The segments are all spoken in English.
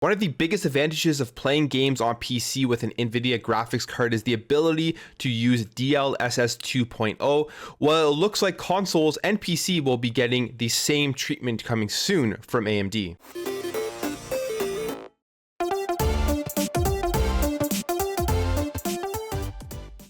One of the biggest advantages of playing games on PC with an NVIDIA graphics card is the ability to use DLSS 2.0. Well, it looks like consoles and PC will be getting the same treatment coming soon from AMD.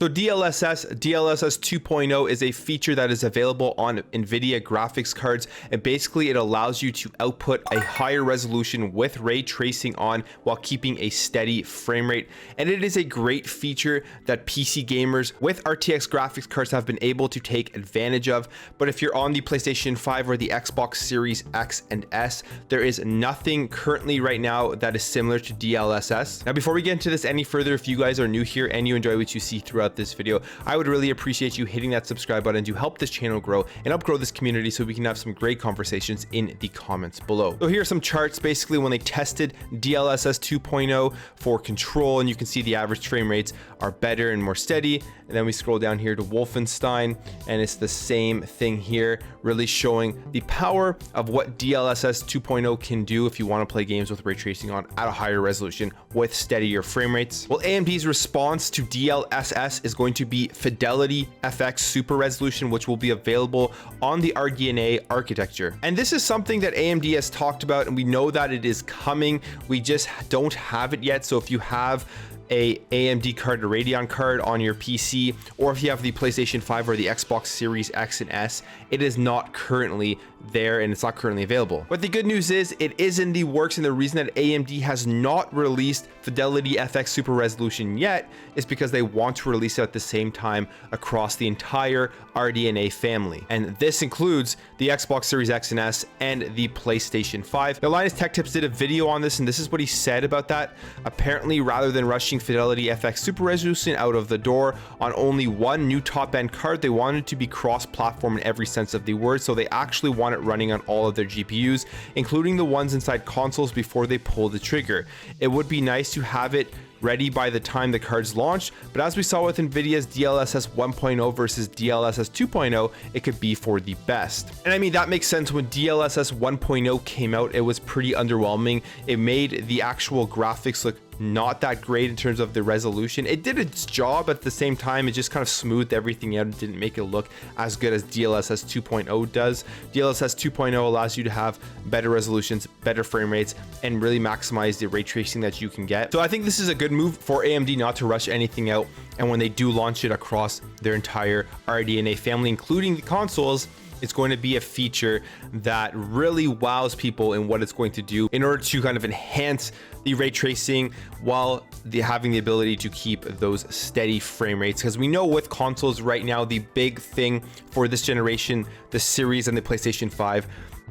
So DLSS 2.0 is a feature that is available on NVIDIA graphics cards, and basically it allows you to output a higher resolution with ray tracing on while keeping a steady frame rate. And it is a great feature that PC gamers with RTX graphics cards have been able to take advantage of. But if you're on the PlayStation 5 or the Xbox Series X and S, there is nothing currently right now that is similar to DLSS. Now, before we get into this any further, if you guys are new here and you enjoy what you see throughout this video, I would really appreciate you hitting that subscribe button to help this channel grow and help grow this community so we can have some great conversations in the comments below. So here are some charts basically when they tested DLSS 2.0 for control, and you can see the average frame rates are better and more steady. And then we scroll down here to Wolfenstein, and it's the same thing here, really showing the power of what DLSS 2.0 can do if you want to play games with ray tracing on at a higher resolution with steadier frame rates. Well, AMD's response to DLSS is going to be FidelityFX Super Resolution, which will be available on the RDNA architecture. And this is something that AMD has talked about, and we know that it is coming. We just don't have it yet. So if you have a AMD card, a Radeon card on your PC, or if you have the PlayStation 5 or the Xbox Series X and S, it is not currently there and it's not currently available. But the good news is it is in the works, and the reason that AMD has not released FidelityFX Super Resolution yet is because they want to release it at the same time across the entire RDNA family. And this includes the Xbox Series X and S and the PlayStation 5. Now, Linus Tech Tips did a video on this, and this is what he said about that. Apparently, rather than rushing FidelityFX Super Resolution out of the door on only one new top-end card, they wanted to be cross-platform in every sense of the word, so they actually want it running on all of their GPUs, including the ones inside consoles, before they pull the trigger. It would be nice to have it ready by the time the cards launch, but as we saw with NVIDIA's DLSS 1.0 versus DLSS 2.0, it could be for the best. And I mean, that makes sense. When DLSS 1.0 came out, it was pretty underwhelming. It made the actual graphics look not that great in terms of the resolution. It did its job. At the same time, it just kind of smoothed everything out and didn't make it look as good as DLSS 2.0 does. DLSS 2.0 allows you to have better resolutions, better frame rates, and really maximize the ray tracing that you can get. So I think this is a good move for AMD not to rush anything out, and when they do launch it across their entire RDNA family, including the consoles, it's going to be a feature that really wows people in what it's going to do in order to kind of enhance the ray tracing while having the ability to keep those steady frame rates. Because we know with consoles right now, the big thing for this generation, the Series and the PlayStation 5,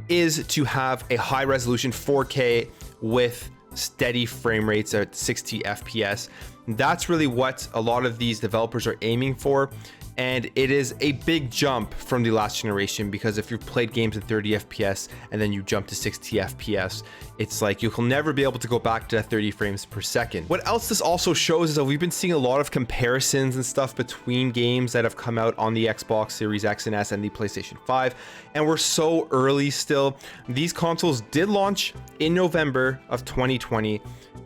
is to have a high resolution 4K with steady frame rates at 60 FPS. That's really what a lot of these developers are aiming for. And it is a big jump from the last generation, because if you've played games at 30 FPS and then you jump to 60 FPS, it's like you'll never be able to go back to that 30 frames per second. What else this also shows is that we've been seeing a lot of comparisons and stuff between games that have come out on the Xbox Series X and S and the PlayStation 5, and we're so early still. These consoles did launch in November of 2020,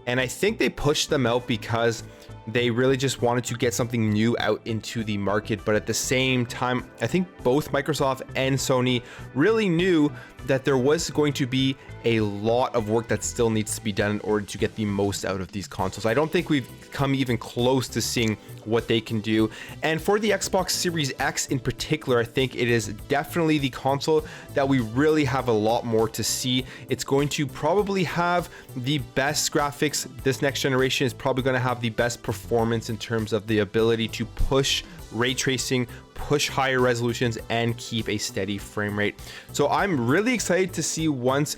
and I think they pushed them out because they really just wanted to get something new out into the market. But at the same time, I think both Microsoft and Sony really knew that there was going to be a lot of work that still needs to be done in order to get the most out of these consoles. I don't think we've come even close to seeing what they can do. And for the Xbox Series X in particular, I think it is definitely the console that we really have a lot more to see. It's going to probably have the best graphics. This next generation is probably going to have the best performance in terms of the ability to push ray tracing, push higher resolutions, and keep a steady frame rate. So I'm really excited to see once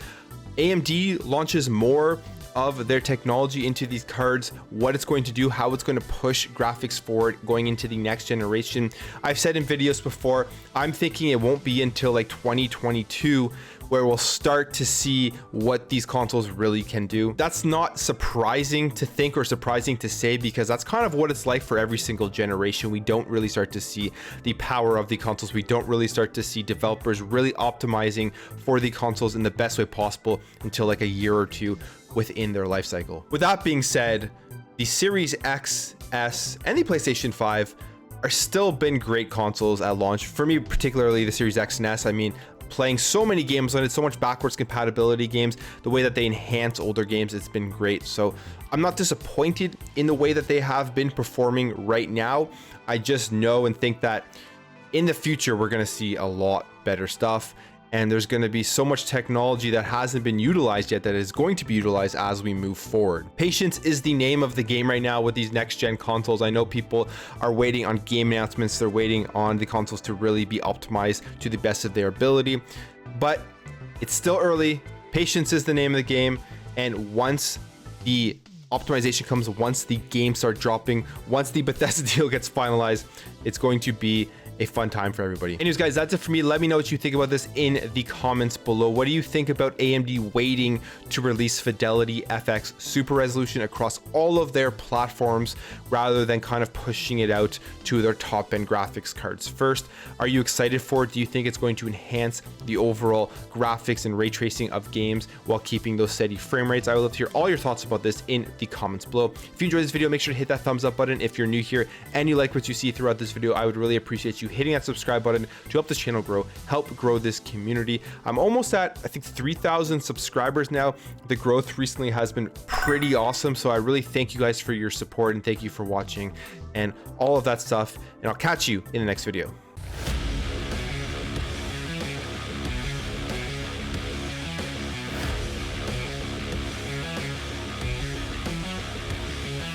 AMD launches more of their technology into these cards, what it's going to do, how it's going to push graphics forward going into the next generation. I've said in videos before, I'm thinking it won't be until like 2022 where we'll start to see what these consoles really can do. That's not surprising to think or surprising to say, because that's kind of what it's like for every single generation. We don't really start to see the power of the consoles. We don't really start to see developers really optimizing for the consoles in the best way possible until like a year or two within their life cycle. With that being said, the Series X, S, and the PlayStation 5 are still been great consoles at launch. For me, particularly the Series X and S, I mean, playing so many games on it, so much backwards compatibility games, the way that they enhance older games, it's been great. So I'm not disappointed in the way that they have been performing right now. I just know and think that in the future, we're going to see a lot better stuff. And there's going to be so much technology that hasn't been utilized yet that is going to be utilized as we move forward. Patience is the name of the game right now with these next gen consoles. I know people are waiting on game announcements. They're waiting on the consoles to really be optimized to the best of their ability, but it's still early. Patience is the name of the game. And once the optimization comes, once the games start dropping, once the Bethesda deal gets finalized, it's going to be a fun time for everybody. Anyways, guys, that's it for me. Let me know what you think about this in the comments below. What do you think about AMD waiting to release FidelityFX super resolution across all of their platforms rather than kind of pushing it out to their top end graphics cards first? Are you excited for it? Do you think it's going to enhance the overall graphics and ray tracing of games while keeping those steady frame rates? I would love to hear all your thoughts about this in the comments below. If you enjoyed this video, make sure to hit that thumbs up button. If you're new here and you like what you see throughout this video, I would really appreciate you hitting that subscribe button to help this channel grow, help grow this community. I'm almost at, I think, 3,000 subscribers now. The growth recently has been pretty awesome. So I really thank you guys for your support and thank you for watching and all of that stuff. And I'll catch you in the next video.